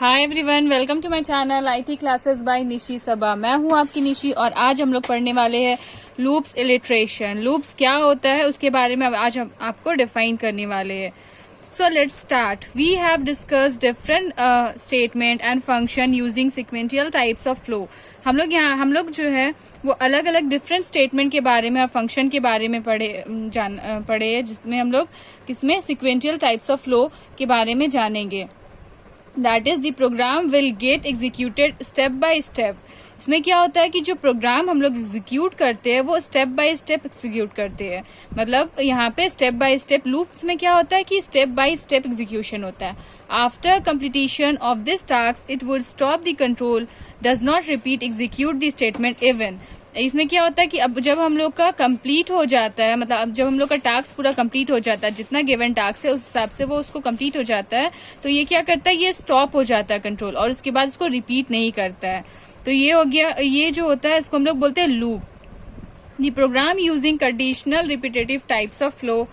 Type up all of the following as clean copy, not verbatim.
Hi everyone, welcome to my channel IT classes by Nishi Saba. मैं हूं आपकी निशी और आज हम लोग पढ़ने वाले हैं लूप्स इलिट्रेशन। लूप्स क्या होता है उसके बारे में आज हम आपको डिफाइन करने वाले हैं। So let's start. We have discussed different statement and function using sequential types of flow. हम लोग जो है वो अलग अलग डिफरेंट स्टेटमेंट के बारे में और फंक्शन के बारे में पढ़े जिसमें हम लोग किसमें सिक्वेंशियल टाइप्स ऑफ फ्लो के बारे में जानेंगे। That is the program will get executed step by step. इसमें क्या होता है कि जो प्रोग्राम हम लोग एग्जीक्यूट करते हैं वो स्टेप बाय स्टेप एग्जीक्यूट करते हैं। मतलब यहाँ पे स्टेप बाय स्टेप लूप्स में क्या होता है कि स्टेप बाय स्टेप एग्जीक्यूशन होता है। After completion of this task it would stop the control, does not repeat execute the statement even. इसमें क्या होता है कि अब जब हम लोग का कंप्लीट हो जाता है, मतलब अब जब हम लोग का टास्क पूरा कंप्लीट हो जाता है, जितना गिवन टास्क है उस हिसाब से वो उसको कंप्लीट हो जाता है, तो ये क्या करता है, ये स्टॉप हो जाता है कंट्रोल और उसके बाद उसको रिपीट नहीं करता है। तो ये हो गया, ये जो होता है इसको हम लोग बोलते हैं loop. The program using conditional repetitive types of flow.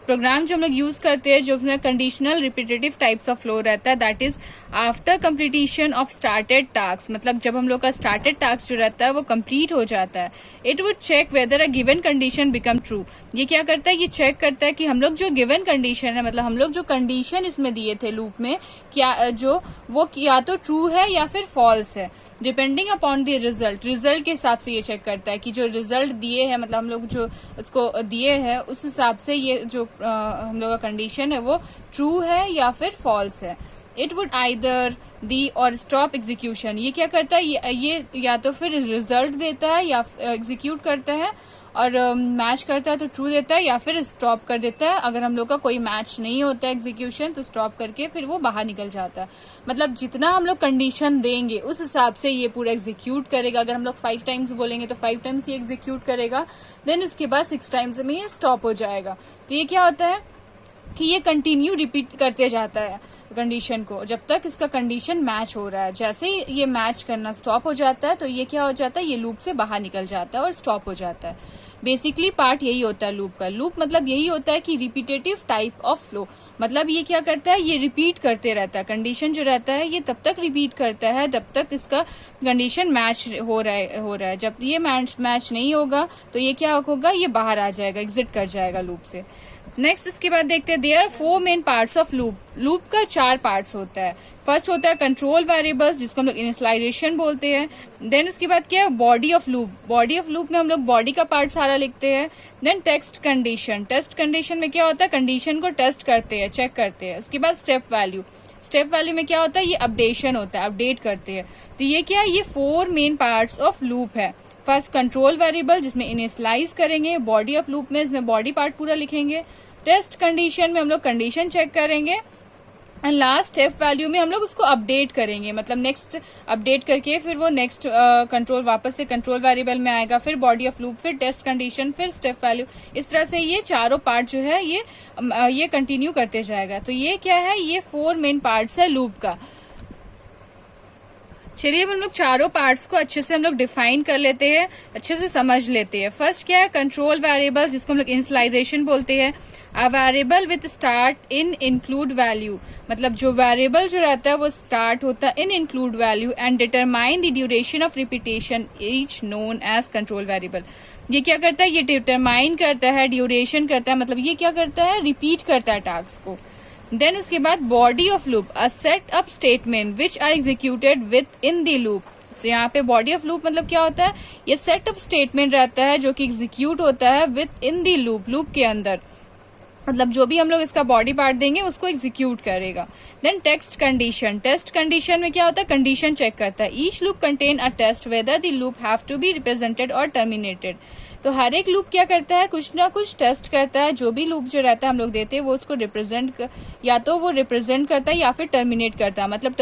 Program जो हम लोग यूज करते हैं जो conditional repetitive types of flow रहता है, that is after completion of started task. मतलब जब हम लोग का स्टार्टेड टास्क जो रहता है वो कंप्लीट हो जाता है, it would check whether a given condition become true. ये क्या करता है, ये चेक करता है कि हम लोग जो गिवन कंडीशन है, मतलब हम लोग जो कंडीशन इसमें दिए थे लूप में, क्या जो वो या तो ट्रू है या फिर फॉल्स है, depending upon the result. Result के हिसाब से ये चेक करता है कि जो रिजल्ट दिए हैं, मतलब हम लोग जो उसको दिए हैं उस हिसाब से ये जो हम लोग का कंडीशन है वो ट्रू है या फिर फॉल्स है। इट वुड आइदर दी और स्टॉप एग्जीक्यूशन। ये क्या करता है, ये या तो फिर रिजल्ट देता है या एग्जीक्यूट करता है और मैच करता है तो ट्रू देता है, या फिर स्टॉप कर देता है। अगर हम लोग का कोई मैच नहीं होता है एग्जीक्यूशन तो स्टॉप करके फिर वो बाहर निकल जाता है। मतलब जितना हम लोग कंडीशन देंगे उस हिसाब से ये पूरा एग्जीक्यूट करेगा। अगर हम लोग 5 टाइम्स बोलेंगे तो 5 टाइम्स ये एग्जीक्यूट करेगा, देन उसके बाद 6 टाइम्स में ये स्टॉप हो जाएगा। तो ये क्या होता है कि ये कंटिन्यू रिपीट करते जाता है कंडीशन को जब तक इसका कंडीशन मैच हो रहा है। जैसे ही ये मैच करना स्टॉप हो जाता है तो ये क्या हो जाता है, ये लूप से बाहर निकल जाता है और स्टॉप हो जाता है। बेसिकली पार्ट यही होता है लूप का। लूप मतलब यही होता है कि रिपीटेटिव टाइप ऑफ फ्लो। मतलब ये क्या करता है, ये रिपीट करते रहता है। कंडीशन जो रहता है ये तब तक रिपीट करता है जब तक इसका कंडीशन मैच हो रहा है। जब ये मैच नहीं होगा तो ये क्या होगा, ये बाहर आ जाएगा, एग्जिट कर जाएगा लूप से। नेक्स्ट इसके बाद देखते हैं, there are 4 main parts of loop. Loop का 4 पार्ट्स होता है। फर्स्ट होता है कंट्रोल वेरिएबल्स जिसको हम लोग इनिशियलाइजेशन बोलते हैं। देन उसके बाद क्या है, body of loop. Body of loop में हम लोग बॉडी का पार्ट सारा लिखते हैं। Then test condition. Test condition में क्या होता है, कंडीशन को टेस्ट करते हैं, चेक करते हैं। उसके बाद स्टेप वैल्यू। स्टेप वैल्यू में क्या होता है, ये अपडेशन होता है, अपडेट करते हैं। तो ये क्या है, ये 4 मेन पार्ट्स ऑफ लूप है। फर्स्ट कंट्रोल वेरिएबल जिसमें इनिशियलाइज करेंगे, बॉडी ऑफ लूप में इसमें बॉडी पार्ट पूरा लिखेंगे, टेस्ट कंडीशन में हम लोग कंडीशन चेक करेंगे, एंड लास्ट स्टेप वैल्यू में हम लोग उसको अपडेट करेंगे। मतलब नेक्स्ट अपडेट करके फिर वो नेक्स्ट कंट्रोल वापस से कंट्रोल वेरिएबल में आएगा, फिर बॉडी ऑफ लूप, फिर टेस्ट कंडीशन, फिर स्टेप वैल्यू। इस तरह से ये चारों पार्ट जो है ये कंटिन्यू करते जाएगा। तो ये क्या है, ये 4 मेन पार्ट्स है लूप का। चलिए अब हम लोग चारों पार्ट्स को अच्छे से हम लोग डिफाइन कर लेते हैं, अच्छे से समझ लेते हैं। फर्स्ट क्या है, कंट्रोल वेरिएबल्स जिसको हम लोग इनिशियलाइजेशन बोलते हैं। A variable with start in include value. मतलब जो वेरिएबल जो रहता है वो स्टार्ट होता है in include value and determine the duration of repetition each known as control variable. ये क्या करता है, ये डिटरमाइन करता है, ड्यूरेशन करता है, मतलब ये क्या करता है, रिपीट करता है टास्क को। देन उसके बाद body of loop, a set up statement which are executed within the loop. यहाँ पे बॉडी ऑफ लूप मतलब क्या होता है, ये सेट अप स्टेटमेंट रहता है जो कि एग्जीक्यूट होता है with in the loop, loop के अंदर। मतलब जो भी हम लोग इसका बॉडी पार्ट देंगे उसको एग्जीक्यूट करेगा। Then text condition. Test condition में क्या होता है, कंडीशन चेक करता है। Each loop contain a test whether the loop have to be represented और टर्मिनेटेड। तो हर एक लूप क्या करता है, कुछ ना कुछ टेस्ट करता है। जो भी लूप जो रहता है हम लोग देते हैं वो उसको रिप्रेजेंट या तो वो रिप्रेजेंट करता है या फिर टर्मिनेट करता है। मतलब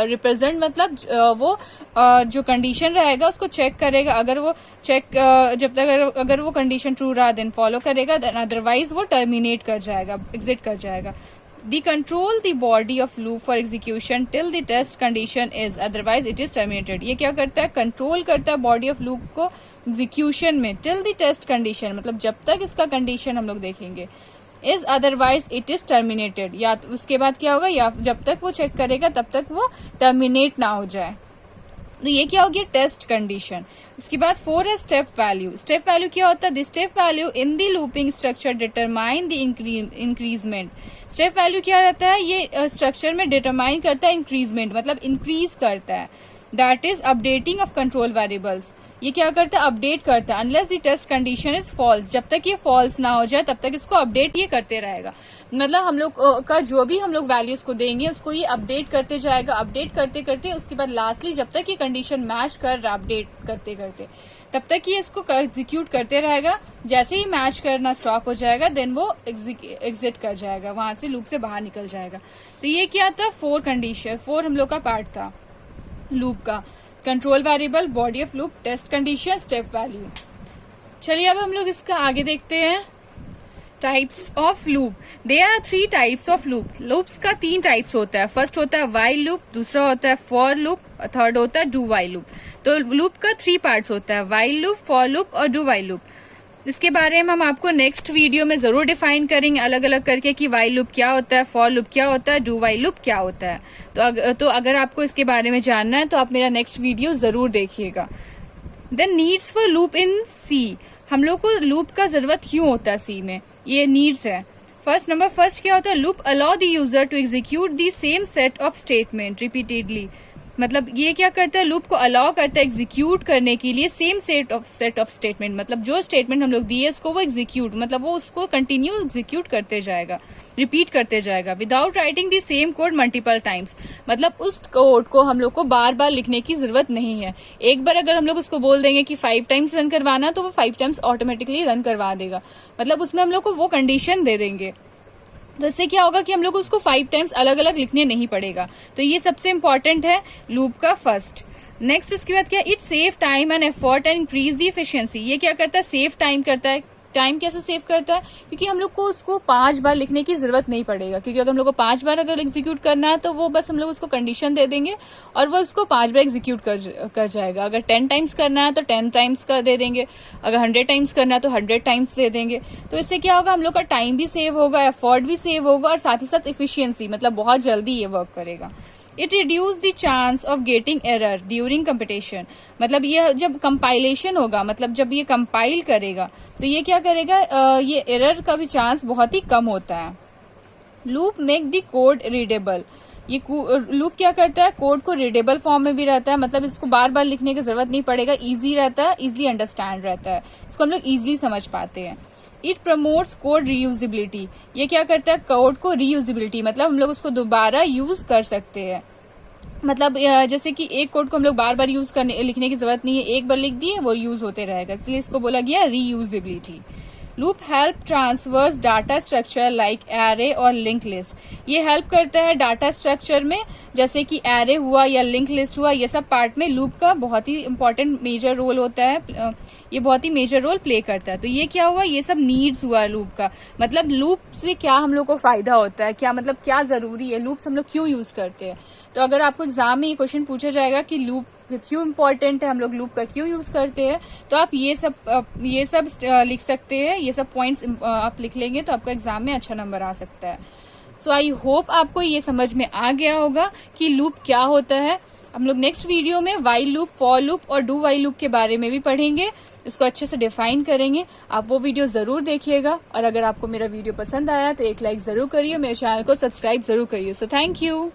रिप्रेजेंट मतलब वो जो कंडीशन रहेगा उसको चेक करेगा। अगर वो चेक जब तक अगर वो कंडीशन ट्रू रहा देन फॉलो करेगा, देन अदरवाइज वो टर्मिनेट कर जाएगा, एग्जिट कर जाएगा। The control the body of loop for execution till the test condition is, otherwise it is terminated। ये क्या करता है, कंट्रोल करता है बॉडी ऑफ लूप को एग्जीक्यूशन में till the test condition, मतलब जब तक इसका कंडीशन हम लोग देखेंगे। Is otherwise it is terminated, या तो उसके बाद क्या होगा, या जब तक वो चेक करेगा तब तक वो टर्मिनेट ना हो जाए। तो ये क्या हो गया टेस्ट कंडीशन। उसके बाद 4 है स्टेप वैल्यू। स्टेप वैल्यू क्या होता है, the step value in the looping structure determine the increment. Step value क्या रहता है, ये स्ट्रक्चर में डिटरमाइन करता है इंक्रीजमेंट, मतलब इंक्रीज करता है। That is updating of control variables, ये क्या करता है अपडेट करता है। Unless the test condition is false, जब तक ये फॉल्स ना हो जाए तब तक इसको अपडेट ये करते रहेगा। मतलब हम लोग का जो भी हम लोग वैल्यूज को देंगे उसको ये अपडेट करते जाएगा, अपडेट करते करते उसके बाद लास्टली जब तक ये कंडीशन मैच कर रहा अपडेट करते करते तब तक ये इसको एग्जीक्यूट करते रहेगा। जैसे ही मैच करना स्टॉप हो जाएगा देन वो एग्जिट कर जाएगा, वहां से लूप से बाहर निकल जाएगा। तो ये क्या था 4 कंडीशन, 4 हम लोग का पार्ट था लूप का, control variable, body of loop, test condition, step value. चलिए अब हम लोग इसका आगे देखते हैं। Types of loop, there are 3 types of loop. Loops का 3 टाइप्स होता है। फर्स्ट होता है वाइल लूप, दूसरा होता है फॉर लूप, थर्ड होता है डू वाइल लूप। तो लूप का 3 पार्ट्स होता है, वाइल लूप, फॉर लूप और डू वाइल लूप। इसके बारे में हम आपको नेक्स्ट वीडियो में जरूर डिफाइन करेंगे अलग अलग करके कि वाइल लूप क्या होता है, फॉर लूप क्या होता है, डू वाइल लूप क्या होता है। तो अगर आपको इसके बारे में जानना है तो आप मेरा नेक्स्ट वीडियो जरूर देखिएगा। Then needs for loop in C, हम लोग को लूप का जरूरत क्यों होता है सी में, ये नीड्स है। फर्स्ट क्या होता है, loop allow the user to execute the same set of statement repeatedly. मतलब ये क्या करता है, लूप को अलाउ करता है एग्जीक्यूट करने के लिए सेम सेट ऑफ स्टेटमेंट, मतलब जो स्टेटमेंट हम लोग दिए उसको वो एग्जीक्यूट, मतलब वो उसको कंटिन्यू एग्जीक्यूट करते जाएगा, रिपीट करते जाएगा without writing the same code multiple times. मतलब उस कोड को हम लोग को बार बार लिखने की जरूरत नहीं है। एक बार अगर हम लोग उसको बोल देंगे कि 5 टाइम्स रन करवाना तो वो 5 टाइम्स ऑटोमेटिकली रन करवा देगा। मतलब उसमें हम लोग को वो कंडीशन दे देंगे, तो इससे क्या होगा कि हम लोग को उसको 5 टाइम्स अलग अलग लिखने नहीं पड़ेगा। तो ये सबसे इंपॉर्टेंट है लूप का फर्स्ट। नेक्स्ट इसके बाद क्या, it save time and effort and increase the efficiency. ये क्या करता है, सेव टाइम करता है। टाइम कैसे सेव करता है, क्योंकि हम लोग को उसको 5 बार लिखने की जरूरत नहीं पड़ेगा, क्योंकि अगर हम लोग को 5 बार अगर एग्जीक्यूट करना है तो वो बस हम लोग उसको कंडीशन दे देंगे और वो उसको 5 बार एग्जीक्यूट कर जाएगा। अगर 10 टाइम्स करना है तो 10 टाइम्स कर दे देंगे, अगर 100 टाइम्स करना है तो 100 टाइम्स दे देंगे। तो इससे क्या होगा, हम लोग का टाइम भी सेव होगा, एफर्ट भी सेव होगा और साथ ही साथ एफिशिएंसी, मतलब बहुत जल्दी ये वर्क करेगा। It reduce the chance of getting error during competition. मतलब ये जब कंपाइलेशन होगा, मतलब जब ये कंपाइल करेगा तो ये क्या करेगा, ये एरर का भी चांस बहुत ही कम होता है। Loop make the code readable, ये लूप क्या करता है, कोड को रीडेबल फॉर्म में भी रहता है, मतलब इसको बार बार लिखने की जरूरत नहीं पड़ेगा, इजी रहता है, इजीली अंडरस्टैंड रहता है, इसको हम लोग इजीली समझ पाते हैं। इट प्रमोट्स कोड रीयूजिबिलिटी, ये क्या करता है, कोड को रीयूजिबिलिटी, मतलब हम लोग उसको दोबारा यूज कर सकते हैं। मतलब जैसे कि एक कोड को हम लोग बार बार यूज करने लिखने की जरूरत नहीं है, एक बार लिख दिए वो यूज होते रहेगा, इसलिए इसको बोला गया reusability. Loop help transfers data structure like array और लिंक लिस्ट, ये हेल्प करता है डाटा स्ट्रक्चर में, जैसे कि एरे हुआ या लिंक लिस्ट हुआ, ये सब पार्ट में लूप का बहुत ही इंपॉर्टेंट मेजर रोल होता है, ये बहुत ही मेजर रोल प्ले करता है। तो ये क्या हुआ, ये सब नीड्स हुआ लूप का, मतलब लूप से क्या हम लोग को फायदा होता है, क्या मतलब क्या जरूरी है, लूप्स हम लोग क्यों यूज करते हैं। तो अगर आपको एग्जाम में ये क्वेश्चन पूछा जाएगा कि लूप क्यों इम्पोर्टेंट है, हम लोग लूप का क्यों यूज करते हैं, तो आप ये सब लिख सकते हैं, ये सब पॉइंट्स आप लिख लेंगे तो आपका एग्जाम में अच्छा नंबर आ सकता है। सो आई होप आपको ये समझ में आ गया होगा कि लूप क्या होता है। हम लोग नेक्स्ट वीडियो में वाइल लूप, फॉर लूप और डू वाइल लूप के बारे में भी पढ़ेंगे, इसको अच्छे से डिफाइन करेंगे। आप वो वीडियो जरूर देखिएगा और अगर आपको मेरा वीडियो पसंद आया तो एक लाइक जरूर करिए, मेरे चैनल को सब्सक्राइब जरूर करिए। So thank you.